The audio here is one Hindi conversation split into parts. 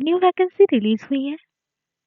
न्यू वैकेंसी रिलीज हुई है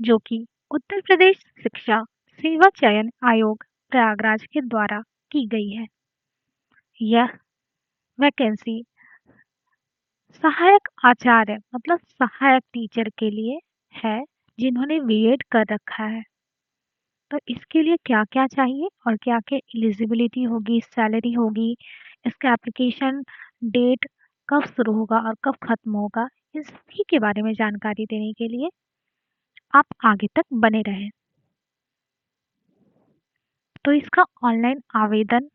जो कि उत्तर प्रदेश शिक्षा सेवा चयन आयोग प्रयागराज के द्वारा की गई है। यह वैकेंसी सहायक आचार्य मतलब सहायक टीचर के लिए है जिन्होंने बीएड कर रखा है। तो इसके लिए क्या क्या चाहिए और क्या क्या एलिजिबिलिटी होगी, सैलरी होगी, इसका एप्लीकेशन डेट कब शुरू होगा और कब खत्म होगा, इन सभी के बारे में जानकारी देने के लिए आप आगे तक बने रहें। तो इसका ऑनलाइन आवेदन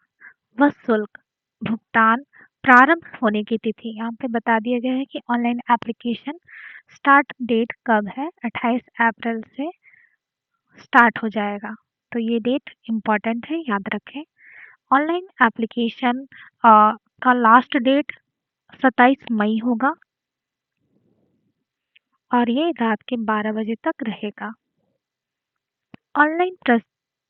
व शुल्क भुगतान प्रारंभ होने की तिथि यहाँ पे बता दिया गया है कि ऑनलाइन एप्लीकेशन स्टार्ट डेट कब है, 28 अप्रैल से स्टार्ट हो जाएगा। तो ये डेट इम्पॉर्टेंट है, याद रखें। ऑनलाइन एप्लीकेशन का लास्ट डेट 27 मई होगा और ये रात के 12 बजे तक रहेगा। ऑनलाइन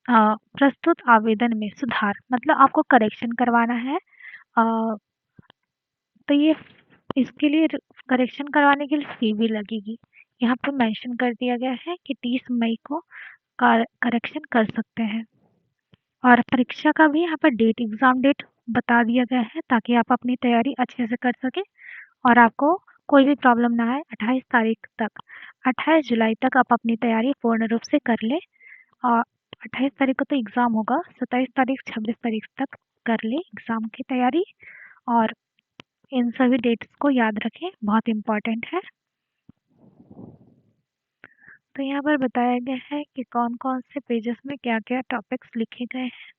प्रस्तुत आवेदन में सुधार मतलब आपको करेक्शन करवाना है। तो ये इसके लिए करेक्शन करवाने के लिए फी भी लगेगी। यहाँ पे मेंशन कर दिया गया है कि 30 मई को करेक्शन कर सकते हैं। और परीक्षा का भी यहाँ पर डेट एग्ज़ाम डेट बता दिया गया है ताकि आप अपनी तैयारी अच्छे से कर सकें और आपको कोई भी प्रॉब्लम ना आए। 28 तारीख तक 28 जुलाई तक आप अपनी तैयारी पूर्ण रूप से कर लें। और 28 तारीख को तो एग्ज़ाम होगा, 27 तारीख 26 तारीख तक कर लें एग्ज़ाम की तैयारी। और इन सभी डेट्स को याद रखें, बहुत इम्पॉर्टेंट है। तो यहाँ पर बताया गया है कि कौन-कौन से पेजेस में क्या-क्या टॉपिक्स लिखे गए हैं।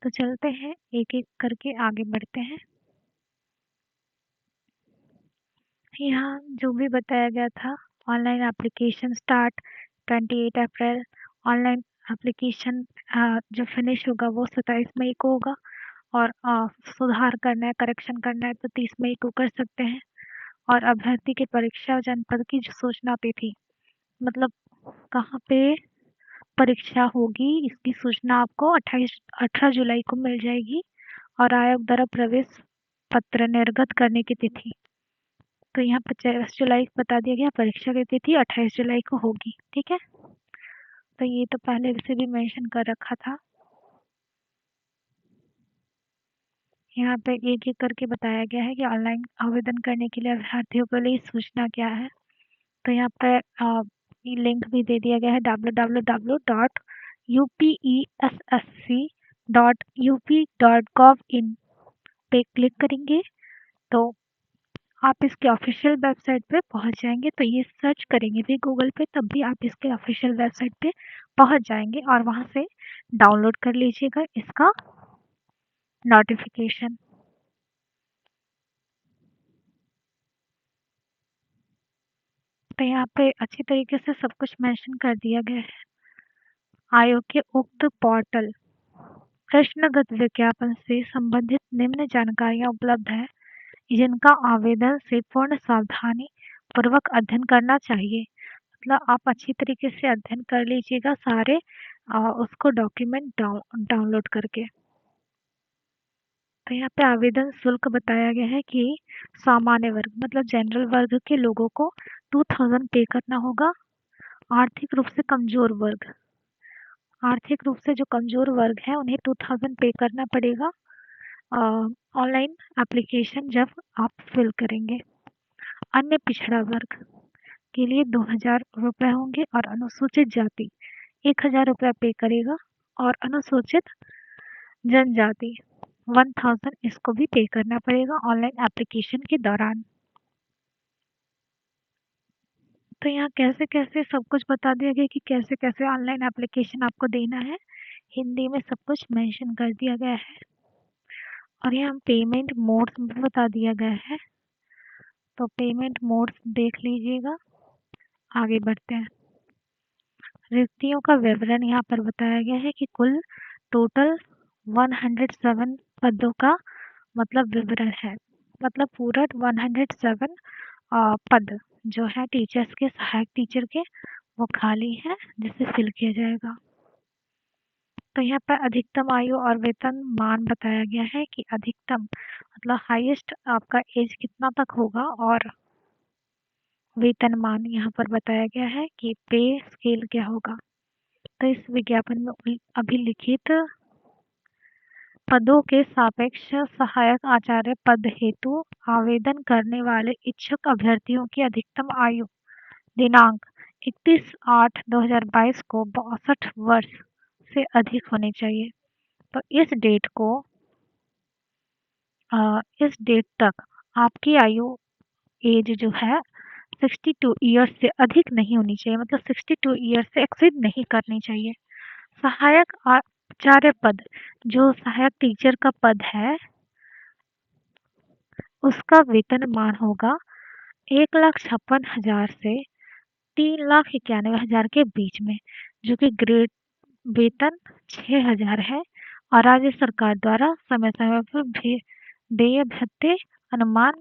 तो चलते हैं एक-एक करके आगे बढ़ते हैं। यहाँ जो भी बताया गया था, ऑनलाइन एप्लीकेशन स्टार्ट 28 अप्रैल, ऑनलाइन एप्लीकेशन जो फिनिश होगा वो 27 मई को होगा और सुधार करना है, करेक्शन करना है तो 30 मई को कर सकते हैं। और अभ्यर्थी की परीक्षा जनपद की जो सूचना तिथि मतलब कहाँ पे परीक्षा होगी इसकी सूचना आपको 18 जुलाई को मिल जाएगी। और आयोग द्वारा प्रवेश पत्र निर्गत करने की तिथि तो यहाँ 25 जुलाई को बता दिया गया, परीक्षा की तिथि 28 जुलाई को होगी। ठीक है, तो ये तो पहले से भी मेंशन कर रखा था। यहाँ पे एक एक करके बताया गया है कि ऑनलाइन आवेदन करने के लिए अभ्यर्थियों के लिए सूचना क्या है। तो यहाँ पे लिंक भी दे दिया गया है www.upessc.up.gov.in पे क्लिक करेंगे तो आप इसके ऑफिशियल वेबसाइट पे पहुंच जाएंगे। तो ये सर्च करेंगे भी गूगल पे तब भी आप इसके ऑफिशियल वेबसाइट पे पहुंच जाएंगे और वहां से डाउनलोड कर लीजिएगा इसका नोटिफिकेशन। तो यहाँ पे अच्छी तरीके से सब कुछ मेंशन कर दिया गया है। आयोग के उक्त पोर्टल प्रश्नगत विज्ञापन से संबंधित निम्न जानकारियां उपलब्ध है जिनका आवेदन से पूर्ण सावधानी पूर्वक अध्ययन करना चाहिए। मतलब आप अच्छी तरीके से अध्ययन कर लीजिएगा सारे उसको डॉक्यूमेंट डाउनलोड करके। तो यहाँ पे आवेदन शुल्क बताया गया है कि सामान्य वर्ग मतलब जनरल वर्ग के लोगों को 2000 पे करना होगा। आर्थिक रूप से कमजोर वर्ग आर्थिक रूप से जो कमजोर वर्ग है उन्हें 2000 पे करना पड़ेगा ऑनलाइन एप्लीकेशन जब आप फिल करेंगे। अन्य पिछड़ा वर्ग के लिए 2000 रुपये होंगे और अनुसूचित जाति 1000 रुपये पे करेगा और अनुसूचित जनजाति 1000 इसको भी पे करना पड़ेगा ऑनलाइन एप्लीकेशन के दौरान। तो यहाँ कैसे कैसे सब कुछ बता दिया गया कि कैसे कैसे ऑनलाइन एप्लीकेशन आपको देना है, हिंदी में सब कुछ मेंशन कर दिया गया है। और यहाँ पेमेंट मोड्स भी बता दिया गया है, तो पेमेंट मोड्स देख लीजिएगा। आगे बढ़ते हैं। रिक्तियों का विवरण यहाँ पर बताया गया है कि कुल टोटल 107 पदों का मतलब विवरण है। मतलब पूरा 107 पद जो है टीचर्स के सहायक टीचर के वो खाली है जिसे फिल किया जाएगा। तो यहाँ पर अधिकतम आयु और वेतन मान बताया गया है कि अधिकतम मतलब हाईएस्ट आपका एज कितना तक होगा और वेतनमान यहाँ पर बताया गया है कि पे स्केल क्या होगा। तो इस विज्ञापन में अभिलिखित पदों के सापेक्ष सहायक आचार्य पद हेतु आवेदन करने वाले इच्छुक अभ्यर्थियों की अधिकतम आयु दिनांक 31/8/2022 को 62 वर्ष से अधिक होनी चाहिए। तो इस डेट तक आपकी आयु एज जो है 62 ईयर्स से अधिक नहीं होनी चाहिए, मतलब 62 ईयर्स से एक्सीड नहीं करनी चाहिए। सहायक आचार्य पद, जो सहायक टीचर का पद है, उसका वेतनमान होगा 1,56,000 से 3,91,000 के बीच में, जो कि ग्रेड वेतन 6,000 है और राज्य सरकार द्वारा समय समय पर देय भत्ते अनुमान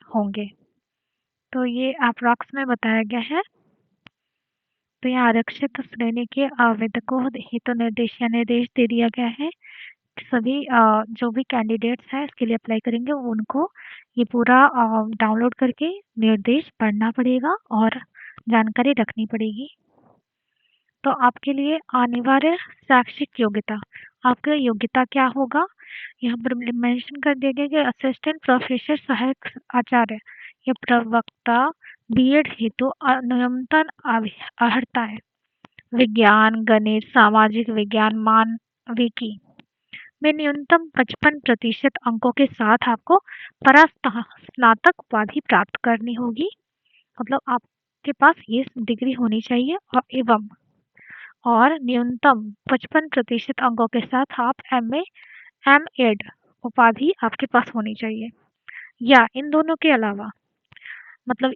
होंगे। तो ये अप्रॉक्स में बताया गया है। तो यहाँ आरक्षित श्रेणी के आवेदकों हेतु निर्देश दे दिया गया है। सभी जो भी कैंडिडेट्स हैं इसके लिए अप्लाई करेंगे उनको ये पूरा डाउनलोड करके निर्देश पढ़ना पड़ेगा और जानकारी रखनी पड़ेगी। तो आपके लिए अनिवार्य शैक्षिक योग्यता, आपका योग्यता क्या होगा यहाँ पर मेंशन कर दिया गया कि असिस्टेंट प्रोफेसर सहायक आचार्य या प्रवक्ता बीएड हेतु न्यूनतम अर्हता है विज्ञान, गणित, सामाजिक विज्ञान, मानविकी में न्यूनतम 55% अंकों के साथ आपको परास्नातक उपाधि प्राप्त करनी होगी। मतलब आपके पास ये डिग्री होनी चाहिए और न्यूनतम 55% अंकों के साथ आप एमए, एमएड उपाधि आपके पास होनी चाहिए। या इन दोनों के अलावा मतलब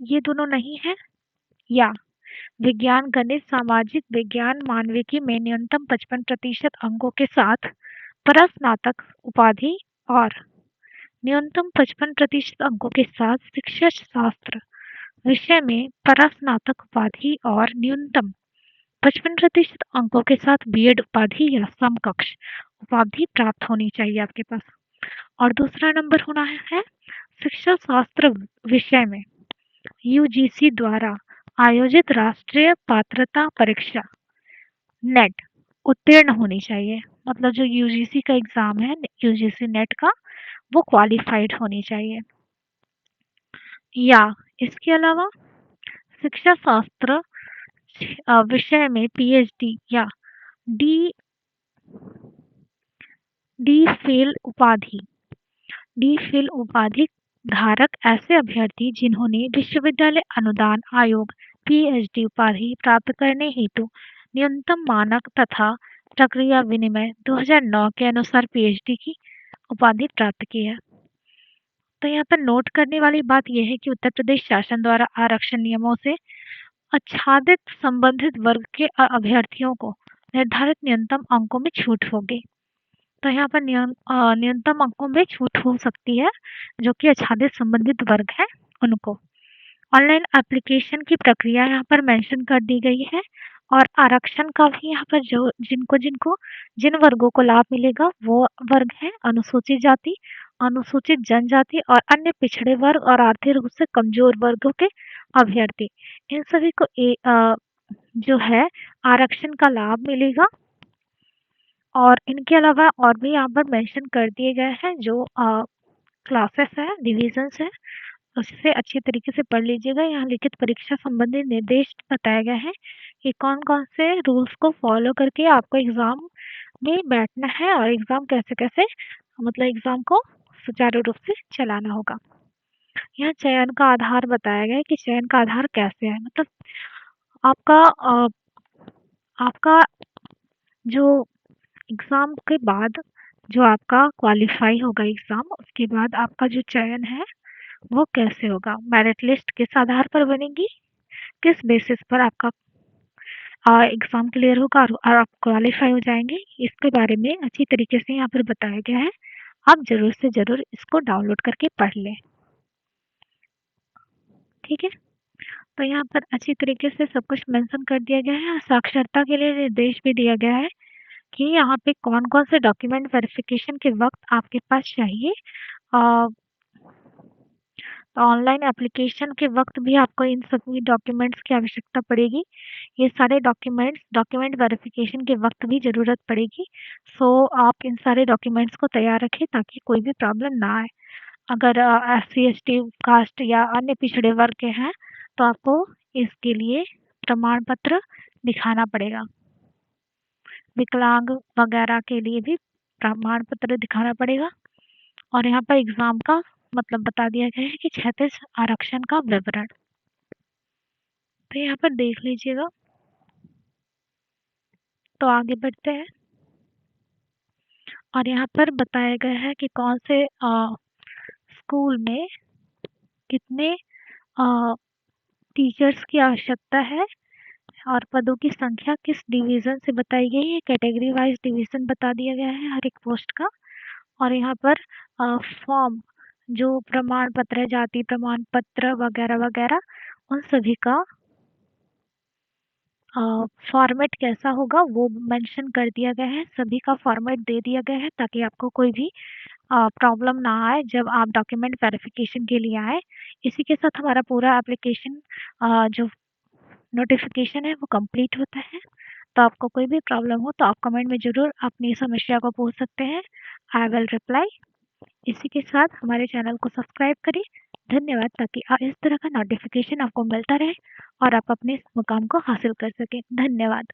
ये दोनों नहीं है, या विज्ञान, गणित, सामाजिक विज्ञान, मानविकी में न्यूनतम 55% अंकों के साथ परास्नातक उपाधि और न्यूनतम 55% अंकों के साथ शिक्षा शास्त्र विषय में परास्नातक उपाधि और न्यूनतम 55% अंकों के साथ बीएड उपाधि या समकक्ष उपाधि प्राप्त होनी चाहिए आपके पास। और दूसरा नंबर होना है शिक्षा शास्त्र विषय में यूजीसी द्वारा आयोजित राष्ट्रीय पात्रता परीक्षा नेट उत्तीर्ण होनी चाहिए। मतलब जो यूजीसी का एग्जाम है, यूजीसी नेट का, वो क्वालिफाइड होनी चाहिए। या इसके अलावा शिक्षा शास्त्र विषय में पीएचडी या डी डी फिल उपाधि धारक ऐसे अभ्यर्थी जिन्होंने विश्वविद्यालय अनुदान आयोग पीएचडी उपाधि प्राप्त करने हेतु न्यूनतम मानक तथा प्रक्रिया विनिमय 2009 के अनुसार पीएचडी की उपाधि प्राप्त की है। तो यहाँ पर नोट करने वाली बात यह है कि उत्तर प्रदेश शासन द्वारा आरक्षण नियमों से आच्छादित संबंधित वर्ग के अभ्यर्थियों को निर्धारित न्यूनतम अंकों में छूट होगी। तो यहाँ पर न्यूनतम अंकों में छूट हो सकती है जो कि आच्छादित संबंधित वर्ग है उनको। ऑनलाइन एप्लीकेशन की प्रक्रिया यहाँ पर मेंशन कर दी गई है और आरक्षण का भी यहाँ पर जो जिन वर्गों को लाभ मिलेगा वो वर्ग है अनुसूचित जाति, अनुसूचित जनजाति और अन्य पिछड़े वर्ग और आर्थिक रूप से कमजोर वर्गों के अभ्यर्थी। इन सभी को जो है आरक्षण का लाभ मिलेगा। और इनके अलावा और भी यहाँ पर मेंशन कर दिए गए हैं जो क्लासेस है, डिविजन्स है, उससे अच्छी तरीके से पढ़ लीजिएगा। यहाँ लिखित परीक्षा संबंधी निर्देश बताया गया है कि कौन कौन से रूल्स को फॉलो करके आपको एग्जाम में बैठना है और एग्जाम कैसे कैसे मतलब एग्जाम को सुचारू रूप से चलाना होगा। यहाँ चयन का आधार बताया गया है कि चयन का आधार कैसे है, मतलब आपका जो एग्जाम के बाद जो आपका क्वालिफाई होगा एग्जाम, उसके बाद आपका जो चयन है वो कैसे होगा, मेरिट लिस्ट किस आधार पर बनेगी, किस बेसिस पर आपका एग्जाम क्लियर होगा और आप क्वालिफाई हो जाएंगे, इसके बारे में अच्छी तरीके से यहाँ पर बताया गया है। आप जरूर से जरूर इसको डाउनलोड करके पढ़ लें। ठीक है, तो यहाँ पर अच्छी तरीके से सब कुछ मेंशन कर दिया गया है। साक्षरता के लिए निर्देश भी दिया गया है कि यहाँ पे कौन कौन से डॉक्यूमेंट वेरिफिकेशन के वक्त आपके पास चाहिए। तो ऑनलाइन एप्लीकेशन के वक्त भी आपको इन सभी डॉक्यूमेंट्स की आवश्यकता पड़ेगी। ये सारे डॉक्यूमेंट वेरिफिकेशन के वक्त भी ज़रूरत पड़ेगी। सो आप इन सारे डॉक्यूमेंट्स को तैयार रखें ताकि कोई भी प्रॉब्लम ना आए। अगर SC ST कास्ट या अन्य पिछड़े वर्ग के हैं तो आपको इसके लिए प्रमाण पत्र दिखाना पड़ेगा। विकलांग वगैरह के लिए भी प्रमाण पत्र दिखाना पड़ेगा। और यहाँ पर एग्ज़ाम का मतलब बता दिया गया है कि क्षैतिज आरक्षण का विवरण। तो यहाँ पर देख लीजिएगा। तो आगे बढ़ते हैं और यहाँ पर बताया गया है कि कौन से स्कूल में कितने टीचर्स की आवश्यकता है और पदों की संख्या किस डिवीज़न से बताई गई है। कैटेगरी वाइज डिवीज़न बता दिया गया है हर एक पोस्ट का। और यहाँ पर फॉर्म जो प्रमाण पत्र है, जाति प्रमाण पत्र वगैरह वगैरह, उन सभी का फॉर्मेट कैसा होगा वो मेंशन कर दिया गया है। सभी का फॉर्मेट दे दिया गया है ताकि आपको कोई भी प्रॉब्लम ना आए जब आप डॉक्यूमेंट वेरिफिकेशन के लिए आए। इसी के साथ हमारा पूरा एप्लीकेशन जो नोटिफिकेशन है वो कंप्लीट होता है। तो आपको कोई भी प्रॉब्लम हो तो आप कमेंट में ज़रूर अपनी समस्या को पूछ सकते हैं। I will reply. इसी के साथ हमारे चैनल को सब्सक्राइब करें। धन्यवाद, ताकि इस तरह का नोटिफिकेशन आपको मिलता रहे और आप अपने इस मुकाम को हासिल कर सकें। धन्यवाद।